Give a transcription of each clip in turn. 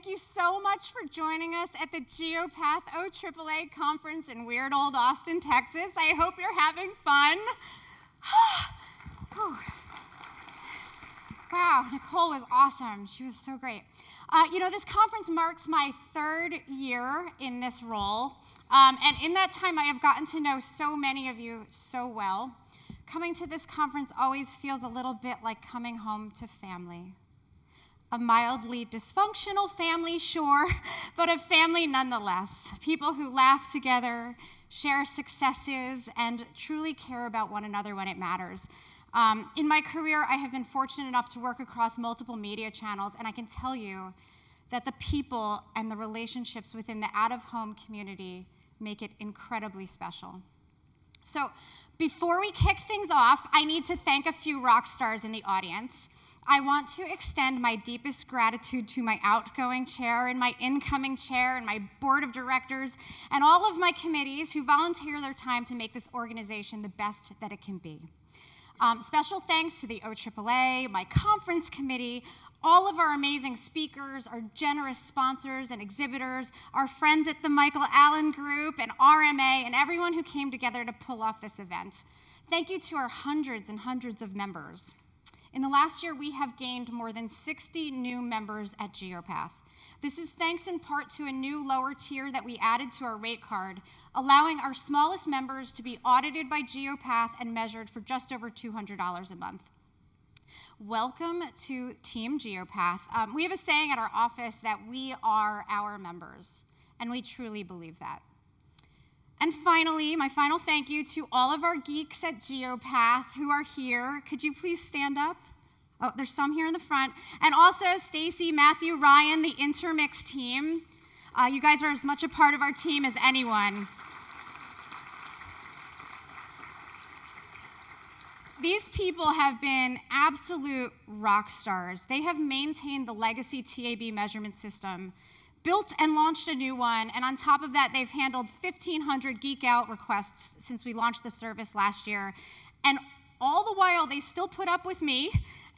thank you so much for joining us at the Geopath OAAA conference in weird old Austin, Texas. I hope you're having fun. Wow, Nicole was awesome. She was so great. This conference marks my 3rd year in this role, and in that time I have gotten to know so many of you so well. Coming to this conference always feels a little bit like coming home to family. A mildly dysfunctional family, sure, but a family nonetheless. People who laugh together, share successes, and truly care about one another when it matters. In my career, I have been fortunate enough to work across multiple media channels, and I can tell you that the people and the relationships within the out-of-home community make it incredibly special. So, before we kick things off, I need to thank a few rock stars in the audience. I want to extend my deepest gratitude to my outgoing chair and my incoming chair and my board of directors and all of my committees who volunteer their time to make this organization the best that it can be. Special thanks to the OAAA, my conference committee, all of our amazing speakers, our generous sponsors and exhibitors, our friends at the Michael Allen Group and RMA, and everyone who came together to pull off this event. Thank you to our hundreds and hundreds of members. In the last year, we have gained more than 60 new members at Geopath. This is thanks in part to a new lower tier that we added to our rate card, allowing our smallest members to be audited by Geopath and measured for just over $200 a month. Welcome to Team Geopath. We have a saying at our office that we are our members, and we truly believe that. And finally, my final thank you to all of our geeks at Geopath who are here. Could you please stand up? Oh, there's some here in the front. And also Stacy, Matthew, Ryan, the Intermix team. You guys are as much a part of our team as anyone. These people have been absolute rock stars. They have maintained the legacy TAB measurement system, built and launched a new one, and on top of that, they've handled 1,500 Geek Out requests since we launched the service last year. And all the while, they still put up with me,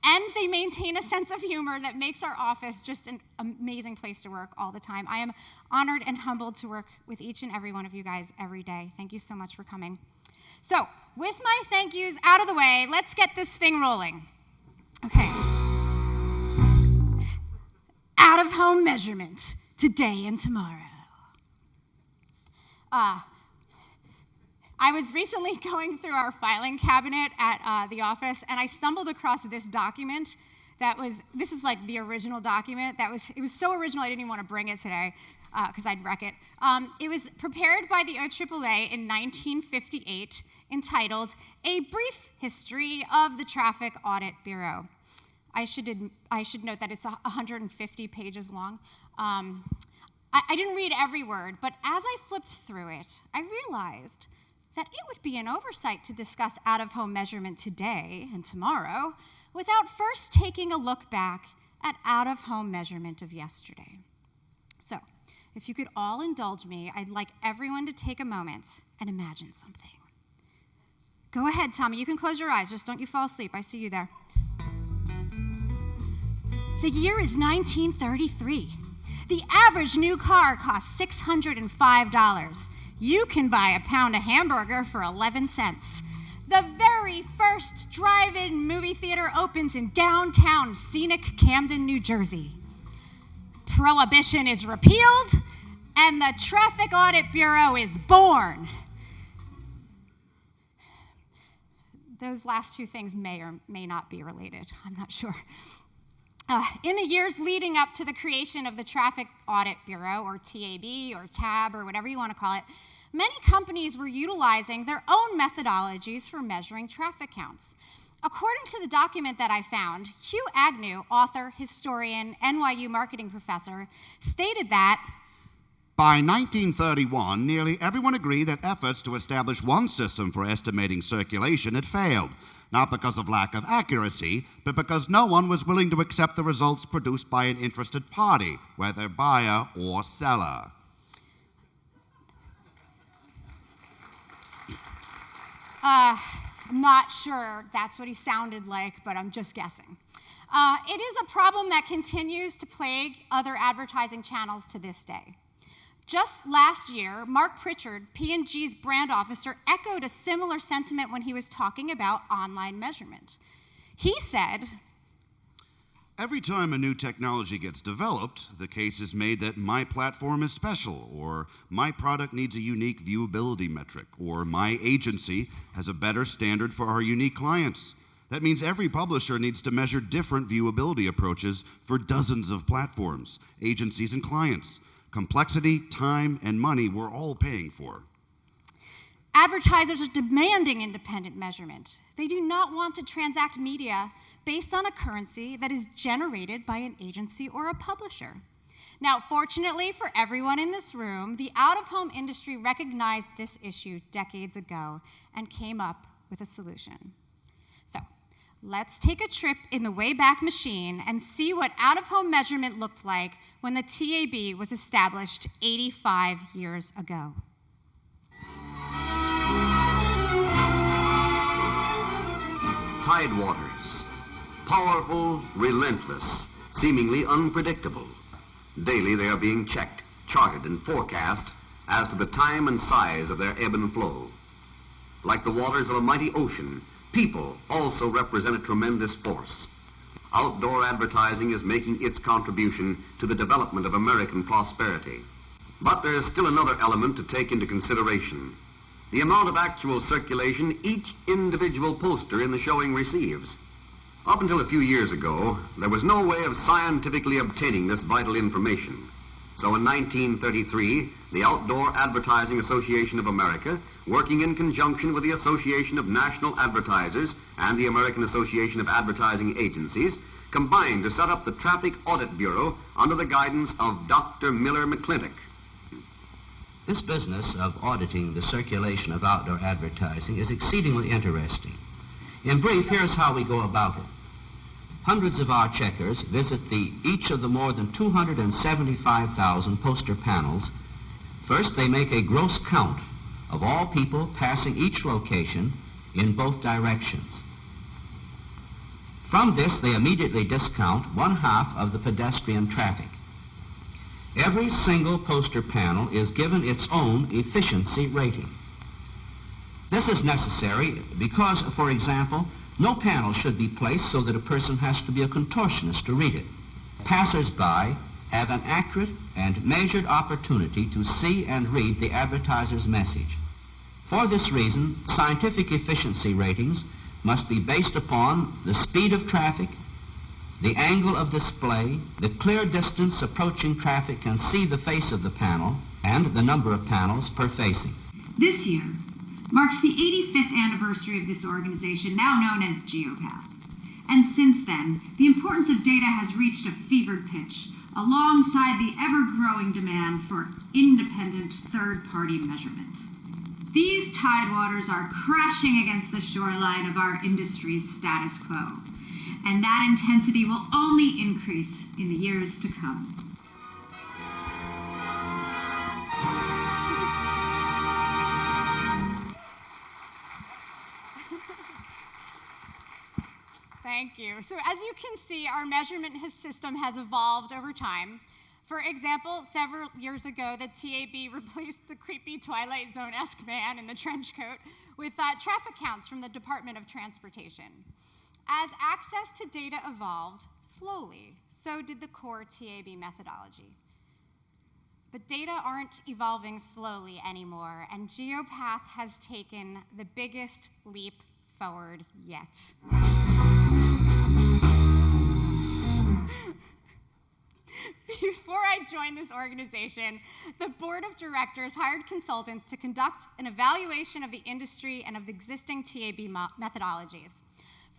and they maintain a sense of humor that makes our office just an amazing place to work all the time. I am honored and humbled to work with each and every one of you guys every day. Thank you so much for coming. So, with my thank yous out of the way, let's get this thing rolling. Okay. Out-of-home measurement. Today and tomorrow. I was recently going through our filing cabinet at the office, and I stumbled across this document this is like the original document. It was so original I didn't even want to bring it today because I'd wreck it. It was prepared by the OAAA in 1958, entitled A Brief History of the Traffic Audit Bureau. I should note that it's 150 pages long. I didn't read every word, but as I flipped through it, I realized that it would be an oversight to discuss out-of-home measurement today and tomorrow without first taking a look back at out-of-home measurement of yesterday. So, if you could all indulge me, I'd like everyone to take a moment and imagine something. Go ahead, Tommy, you can close your eyes, just don't you fall asleep, I see you there. The year is 1933. The average new car costs $605. You can buy a pound of hamburger for 11 cents. The very first drive-in movie theater opens in downtown scenic Camden, New Jersey. Prohibition is repealed, and the Traffic Audit Bureau is born. Those last two things may or may not be related. I'm not sure. In the years leading up to the creation of the Traffic Audit Bureau, or TAB, or TAB, or whatever you want to call it, many companies were utilizing their own methodologies for measuring traffic counts. According to the document that I found, Hugh Agnew, author, historian, NYU marketing professor, stated that by 1931, nearly everyone agreed that efforts to establish one system for estimating circulation had failed, not because of lack of accuracy, but because no one was willing to accept the results produced by an interested party, whether buyer or seller. I'm not sure that's what he sounded like, but I'm just guessing. It is a problem that continues to plague other advertising channels to this day. Just last year, Mark Pritchard, P&G's brand officer, echoed a similar sentiment when he was talking about online measurement. He said, "Every time a new technology gets developed, the case is made that my platform is special, or my product needs a unique viewability metric, or my agency has a better standard for our unique clients. That means every publisher needs to measure different viewability approaches for dozens of platforms, agencies, and clients. Complexity, time, and money we're all paying for." advertisers are demanding independent measurement. They do not want to transact media based on a currency that is generated by an agency or a publisher. Now, fortunately for everyone in this room, the out-of-home industry recognized this issue decades ago and came up with a solution. So, let's take a trip in the Wayback Machine and see what out-of-home measurement looked like when the TAB was established 85 years ago. Tidewaters. Powerful, relentless, seemingly unpredictable. Daily they are being checked, charted, and forecast as to the time and size of their ebb and flow. Like the waters of a mighty ocean, people also represent a tremendous force. Outdoor advertising is making its contribution to the development of American prosperity. But there is still another element to take into consideration: the amount of actual circulation each individual poster in the showing receives. Up until a few years ago, there was no way of scientifically obtaining this vital information. So in 1933, the Outdoor Advertising Association of America, working in conjunction with the Association of National Advertisers and the American Association of Advertising Agencies, combined to set up the Traffic Audit Bureau under the guidance of Dr. Miller McClintock. This business of auditing the circulation of outdoor advertising is exceedingly interesting. In brief, here's how we go about it. Hundreds of our checkers visit each of the more than 275,000 poster panels. First, they make a gross count of all people passing each location in both directions. From this, they immediately discount 1/2 of the pedestrian traffic. Every single poster panel is given its own efficiency rating. This is necessary because, for example, no panel should be placed so that a person has to be a contortionist to read it. Passers-by have an accurate and measured opportunity to see and read the advertiser's message. For this reason, scientific efficiency ratings must be based upon the speed of traffic, the angle of display, the clear distance approaching traffic can see the face of the panel, and the number of panels per facing. This year marks the 85th anniversary of this organization, now known as Geopath. And since then, the importance of data has reached a fevered pitch, alongside the ever-growing demand for independent third-party measurement. These tidewaters are crashing against the shoreline of our industry's status quo, and that intensity will only increase in the years to come. Thank you. So as you can see, our measurement system has evolved over time. For example, several years ago, the TAB replaced the creepy Twilight Zone-esque man in the trench coat with traffic counts from the Department of Transportation. As access to data evolved slowly, so did the core TAB methodology. But data aren't evolving slowly anymore, and Geopath has taken the biggest leap forward yet. Before I joined this organization, the board of directors hired consultants to conduct an evaluation of the industry and of the existing TAB methodologies.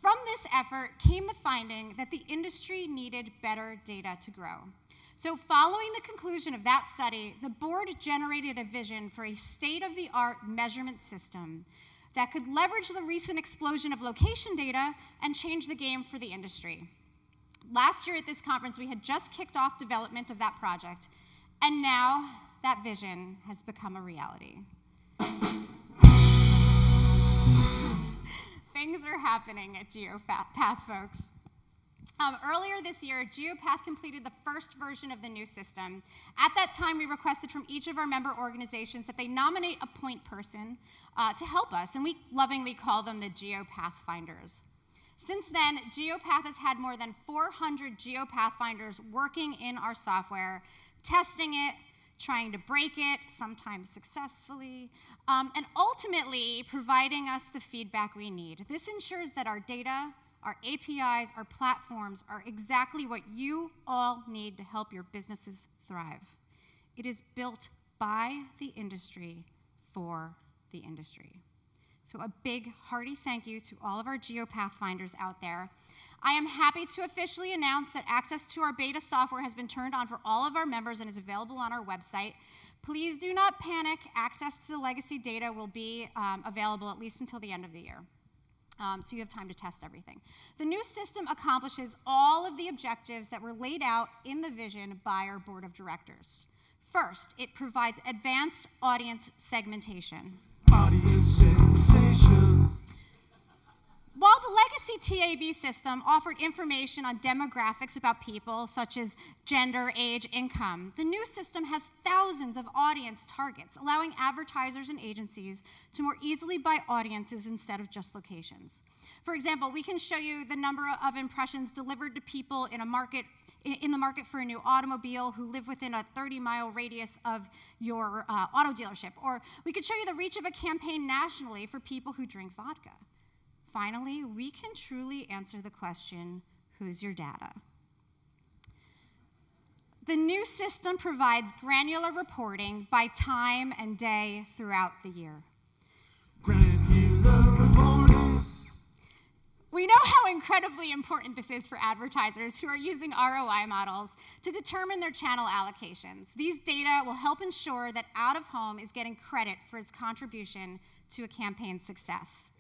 From this effort came the finding that the industry needed better data to grow. So following the conclusion of that study, the board generated a vision for a state-of-the-art measurement system that could leverage the recent explosion of location data and change the game for the industry. Last year at this conference, we had just kicked off development of that project, and now that vision has become a reality. Things are happening at Geopath, folks. Earlier this year, Geopath completed the first version of the new system. At that time, we requested from each of our member organizations that they nominate a point person to help us, and we lovingly call them the Geopath Finders. Since then, Geopath has had more than 400 Geopath Finders working in our software, testing it, trying to break it, sometimes successfully, and ultimately providing us the feedback we need. This ensures that our data, our APIs, our platforms are exactly what you all need to help your businesses thrive. It is built by the industry for the industry. So a big, hearty thank you to all of our Geopath Finders out there. I am happy to officially announce that access to our beta software has been turned on for all of our members and is available on our website. Please do not panic. Access to the legacy data will be available at least until the end of the year. So you have time to test everything. The new system accomplishes all of the objectives that were laid out in the vision by our board of directors. First, it provides advanced audience segmentation. Audience segmentation. While the legacy TAB system offered information on demographics about people, such as gender, age, income, the new system has thousands of audience targets, allowing advertisers and agencies to more easily buy audiences instead of just locations. For example, we can show you the number of impressions delivered to people in the market for a new automobile who live within a 30-mile radius of your auto dealership. Or we could show you the reach of a campaign nationally for people who drink vodka. Finally, we can truly answer the question, who's your data? The new system provides granular reporting by time and day throughout the year. Granular reporting. We know how incredibly important this is for advertisers who are using ROI models to determine their channel allocations. These data will help ensure that out-of-home is getting credit for its contribution to a campaign's success.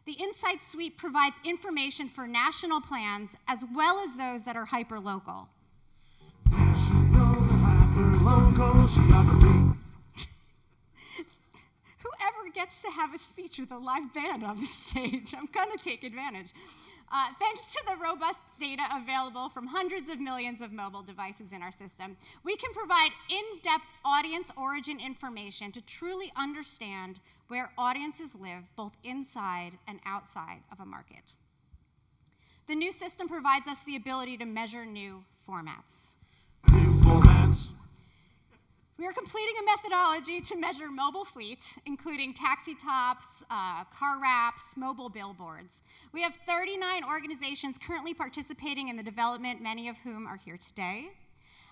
The Insight Suite provides information for national plans as well as those that are hyper-local. National hyper-local geography. Whoever gets to have a speech with a live band on the stage, I'm gonna take advantage. Thanks to the robust data available from hundreds of millions of mobile devices in our system, we can provide in-depth audience origin information to truly understand where audiences live both inside and outside of a market. The new system provides us the ability to measure new formats. New formats. We are completing a methodology to measure mobile fleet, including taxi tops, car wraps, mobile billboards. We have 39 organizations currently participating in the development, many of whom are here today.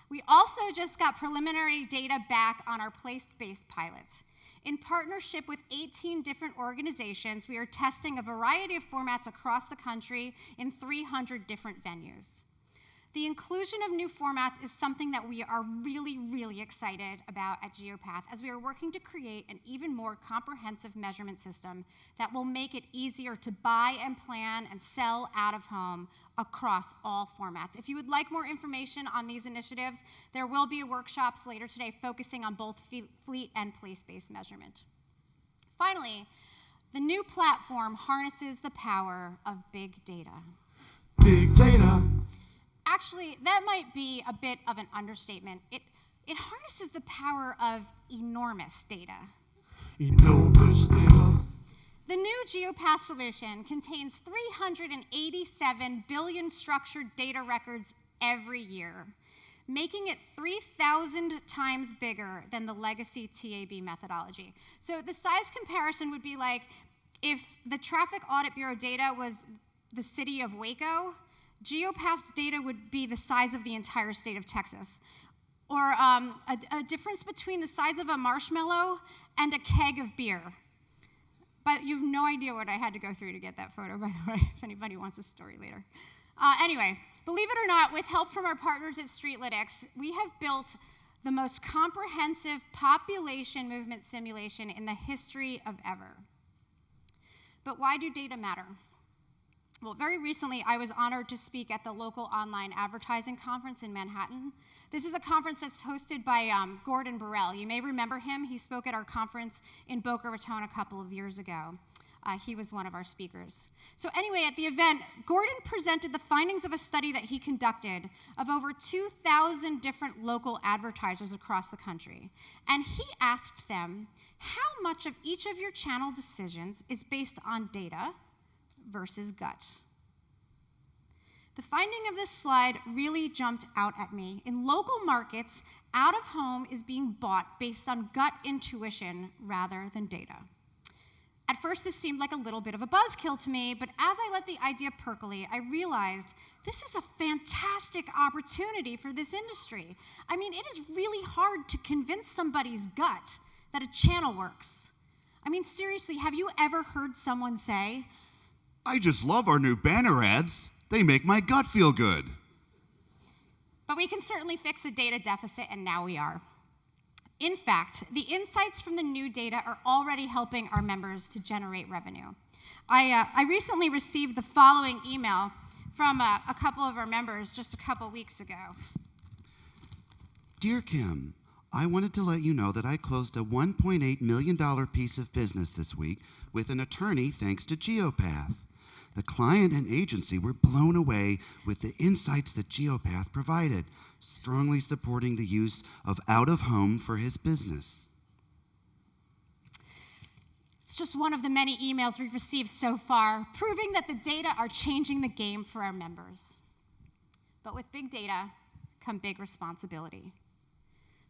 We also just got preliminary data back on our PlaceBased pilot. In partnership with 18 different organizations, we are testing a variety of formats across the country in 300 different venues. The inclusion of new formats is something that we are really, really excited about at Geopath, as we are working to create an even more comprehensive measurement system that will make it easier to buy and plan and sell out of home across all formats. If you would like more information on these initiatives, there will be workshops later today focusing on both fleet and place-based measurement. Finally, the new platform harnesses the power of big data. Big data. Actually, that might be a bit of an understatement. It harnesses the power of enormous data. Enormous data. The new Geopath solution contains 387 billion structured data records every year, making it 3,000 times bigger than the legacy TAB methodology. So the size comparison would be like if the Traffic Audit Bureau data was the city of Waco, Geopath's data would be the size of the entire state of Texas. Or a difference between the size of a marshmallow and a keg of beer. But you have no idea what I had to go through to get that photo, by the way, if anybody wants a story later. Anyway, believe it or not, with help from our partners at Streetlytics, we have built the most comprehensive population movement simulation in the history of ever. But why do data matter? Well, very recently, I was honored to speak at the local online advertising conference in Manhattan. This is a conference that's hosted by Gordon Burrell. You may remember him. He spoke at our conference in Boca Raton a couple of years ago. He was one of our speakers. So anyway, at the event, Gordon presented the findings of a study that he conducted of over 2,000 different local advertisers across the country. And he asked them, how much of each of your channel decisions is based on data versus gut? The finding of this slide really jumped out at me. In local markets, out of home is being bought based on gut intuition rather than data. At first, this seemed like a little bit of a buzzkill to me, but as I let the idea percolate, I realized this is a fantastic opportunity for this industry. I mean, it is really hard to convince somebody's gut that a channel works. I mean, seriously, have you ever heard someone say, I just love our new banner ads. They make my gut feel good. But we can certainly fix the data deficit, and now we are. In fact, the insights from the new data are already helping our members to generate revenue. I recently received the following email from a couple of our members just a couple weeks ago. Dear Kim, I wanted to let you know that I closed a $1.8 million piece of business this week with an attorney thanks to Geopath. The client and agency were blown away with the insights that Geopath provided, strongly supporting the use of out-of-home for his business. It's just one of the many emails we've received so far, proving that the data are changing the game for our members. But with big data come big responsibility.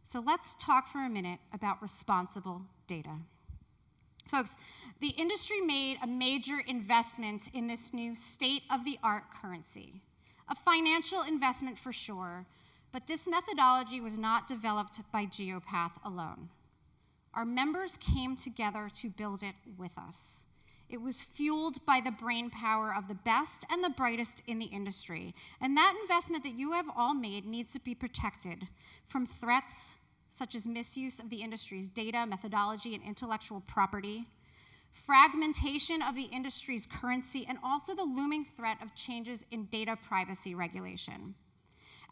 So let's talk for a minute about responsible data. Folks, the industry made a major investment in this new state-of-the-art currency. A financial investment for sure, but this methodology was not developed by Geopath alone. Our members came together to build it with us. It was fueled by the brain power of the best and the brightest in the industry. And that investment that you have all made needs to be protected from threats such as misuse of the industry's data, methodology, and intellectual property, fragmentation of the industry's currency, and also the looming threat of changes in data privacy regulation.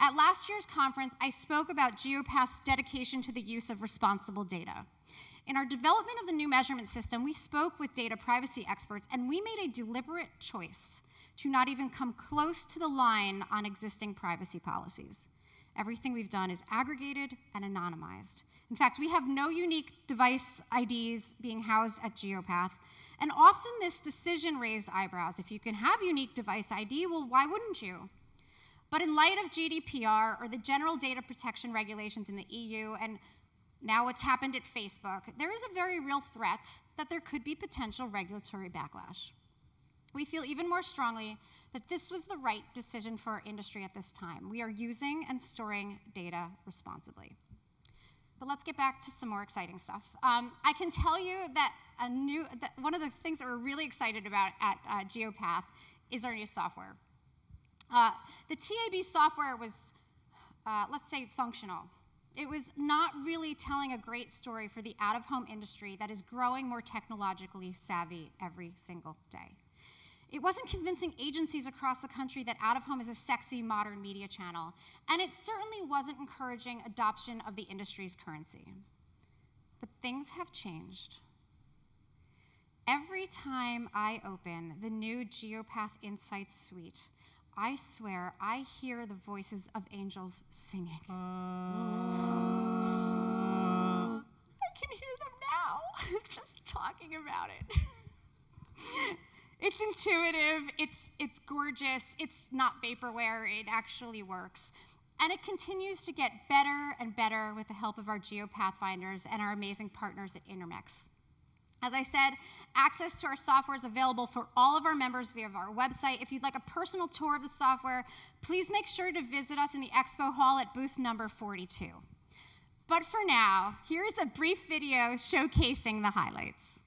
At last year's conference, I spoke about Geopath's dedication to the use of responsible data. In our development of the new measurement system, we spoke with data privacy experts, and we made a deliberate choice to not even come close to the line on existing privacy policies. Everything we've done is aggregated and anonymized. In fact, we have no unique device IDs being housed at Geopath, and often this decision raised eyebrows. If you can have unique device ID, well, why wouldn't you? But in light of GDPR, or the General Data Protection Regulations in the EU, and now what's happened at Facebook, there is a very real threat that there could be potential regulatory backlash. We feel even more strongly that this was the right decision for our industry at this time. We are using and storing data responsibly. But let's get back to some more exciting stuff. I can tell you that one of the things that we're really excited about at Geopath is our new software. The TAB software was, let's say, functional. It was not really telling a great story for the out-of-home industry that is growing more technologically savvy every single day. It wasn't convincing agencies across the country that out-of-home is a sexy, modern media channel, and it certainly wasn't encouraging adoption of the industry's currency. But things have changed. Every time I open the new Geopath Insights suite, I swear I hear the voices of angels singing. I can hear them now, just talking about it. It's intuitive, it's gorgeous, it's not vaporware, it actually works. And it continues to get better and better with the help of our Geopath Finders and our amazing partners at Intermix. As I said, access to our software is available for all of our members via our website. If you'd like a personal tour of the software, please make sure to visit us in the expo hall at booth number 42. But for now, here is a brief video showcasing the highlights.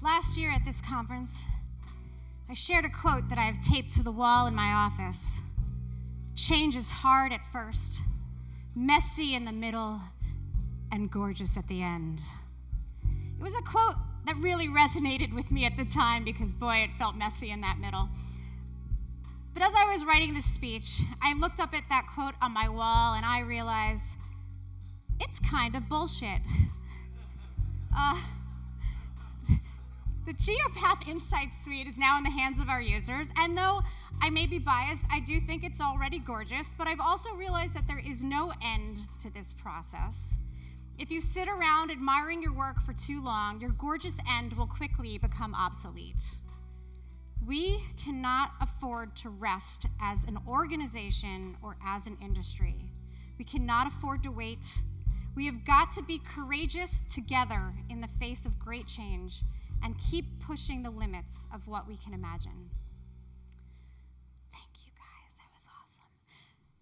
Last year at this conference, I shared a quote that I have taped to the wall in my office. Change is hard at first, messy in the middle, and gorgeous at the end. It was a quote that really resonated with me at the time because, boy, it felt messy in that middle. But as I was writing this speech, I looked up at that quote on my wall and I realized it's kind of bullshit. The Geopath Insight Suite is now in the hands of our users, and though I may be biased, I do think it's already gorgeous, but I've also realized that there is no end to this process. If you sit around admiring your work for too long, your gorgeous end will quickly become obsolete. We cannot afford to rest as an organization or as an industry. We cannot afford to wait. We have got to be courageous together in the face of great change and keep pushing the limits of what we can imagine. Thank you guys, that was awesome.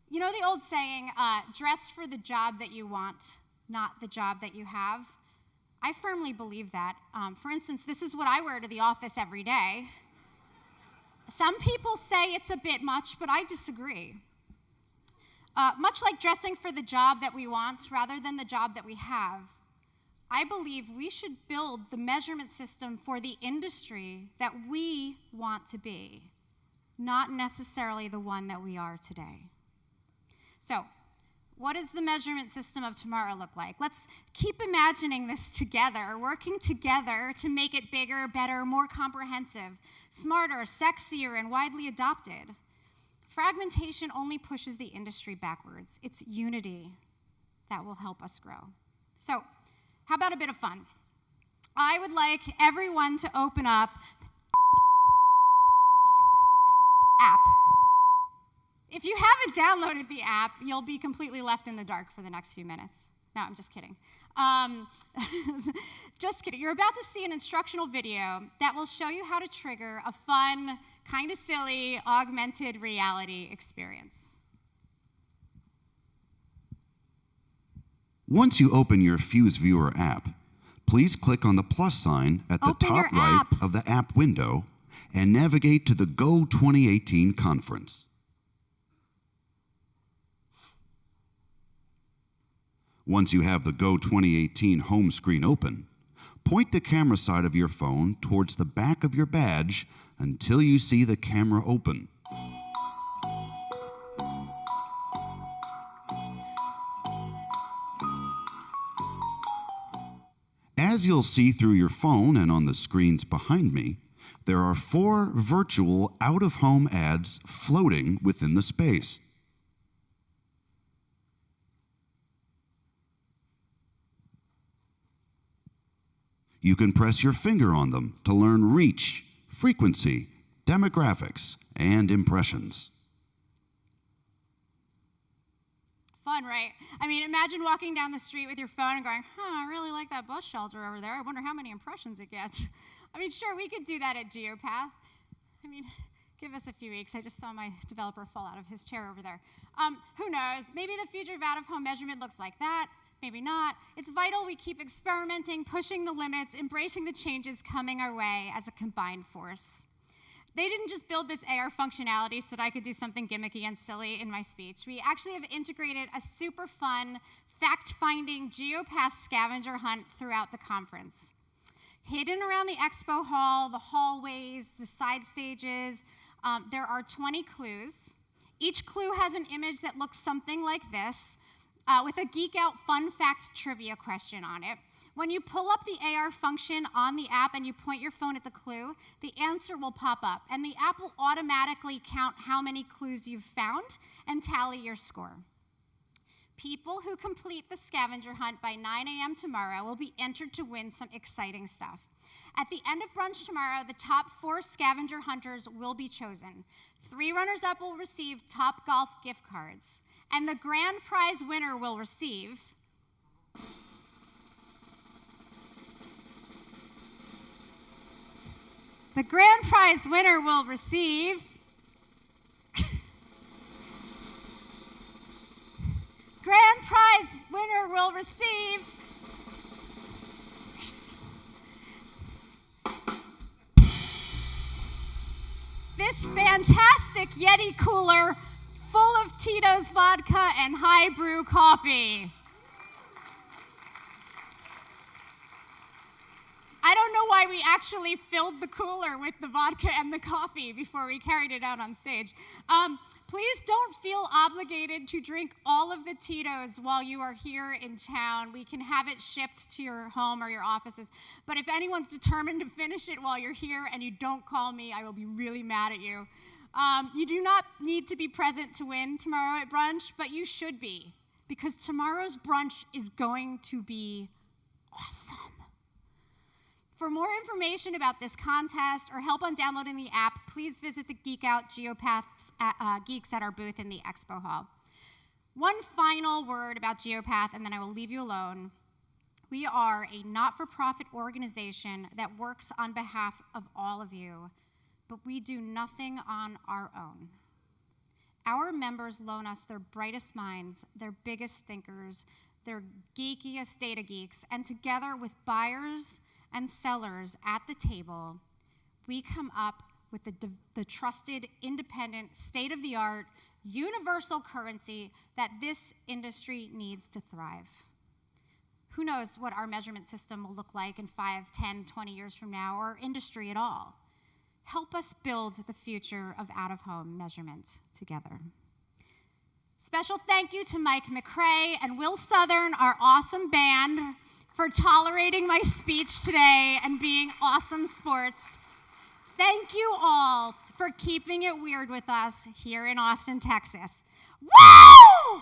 You know the old saying, dress for the job that you want, not the job that you have? I firmly believe that. For instance, this is what I wear to the office every day. Some people say it's a bit much, but I disagree. Much like dressing for the job that we want rather than the job that we have, I believe we should build the measurement system for the industry that we want to be, not necessarily the one that we are today. So, what does the measurement system of tomorrow look like? Let's keep imagining this together, working together to make it bigger, better, more comprehensive, smarter, sexier, and widely adopted. Fragmentation only pushes the industry backwards. It's unity that will help us grow. So, how about a bit of fun? I would like everyone to open up the app. If you haven't downloaded the app, you'll be completely left in the dark for the next few minutes. No, I'm just kidding. Just kidding. You're about to see an instructional video that will show you how to trigger a fun, kind of silly, augmented reality experience. Once you open your Fuse Viewer app, please click on the plus sign at the top right of the app window and navigate to the Go 2018 conference. Once you have the Go 2018 home screen open, point the camera side of your phone towards the back of your badge until you see the camera open. As you'll see through your phone and on the screens behind me, there are 4 virtual out-of-home ads floating within the space. You can press your finger on them to learn reach, frequency, demographics, and impressions. Fun, right? I mean, imagine walking down the street with your phone and going, I really like that bus shelter over there. I wonder how many impressions it gets. I mean, sure, we could do that at Geopath. I mean, give us a few weeks. I just saw my developer fall out of his chair over there. Who knows? Maybe the future of out-of-home measurement looks like that. Maybe not. It's vital we keep experimenting, pushing the limits, embracing the changes coming our way as a combined force. They didn't just build this AR functionality so that I could do something gimmicky and silly in my speech. We actually have integrated a super fun, fact-finding Geopath scavenger hunt throughout the conference. Hidden around the expo hall, the hallways, the side stages, there are 20 clues. Each clue has an image that looks something like this, with a geek out fun fact trivia question on it. When you pull up the AR function on the app and you point your phone at the clue, the answer will pop up, and the app will automatically count how many clues you've found and tally your score. People who complete the scavenger hunt by 9 a.m. tomorrow will be entered to win some exciting stuff. At the end of brunch tomorrow, the top 4 scavenger hunters will be chosen. 3 runners-up will receive Top Golf gift cards, and the grand prize winner will receive Grand prize winner will receive this fantastic Yeti cooler full of Tito's vodka and high brew coffee. I don't know why we actually filled the cooler with the vodka and the coffee before we carried it out on stage. Please don't feel obligated to drink all of the Tito's while you are here in town. We can have it shipped to your home or your offices. But if anyone's determined to finish it while you're here and you don't call me, I will be really mad at you. You do not need to be present to win tomorrow at brunch, but you should be, because tomorrow's brunch is going to be awesome. For more information about this contest or help on downloading the app, please visit the Geek Out Geopath's geeks at our booth in the expo hall. One final word about Geopath, and then I will leave you alone. We are a not-for-profit organization that works on behalf of all of you, but we do nothing on our own. Our members loan us their brightest minds, their biggest thinkers, their geekiest data geeks, and together with buyers and sellers at the table, we come up with the trusted, independent, state-of-the-art, universal currency that this industry needs to thrive. Who knows what our measurement system will look like in 5, 10, 20 years from now, or industry at all. Help us build the future of out-of-home measurement together. Special thank you to Mike McRae and Will Southern, our awesome band, for tolerating my speech today and being awesome sports. Thank you all for keeping it weird with us here in Austin, Texas. Woo!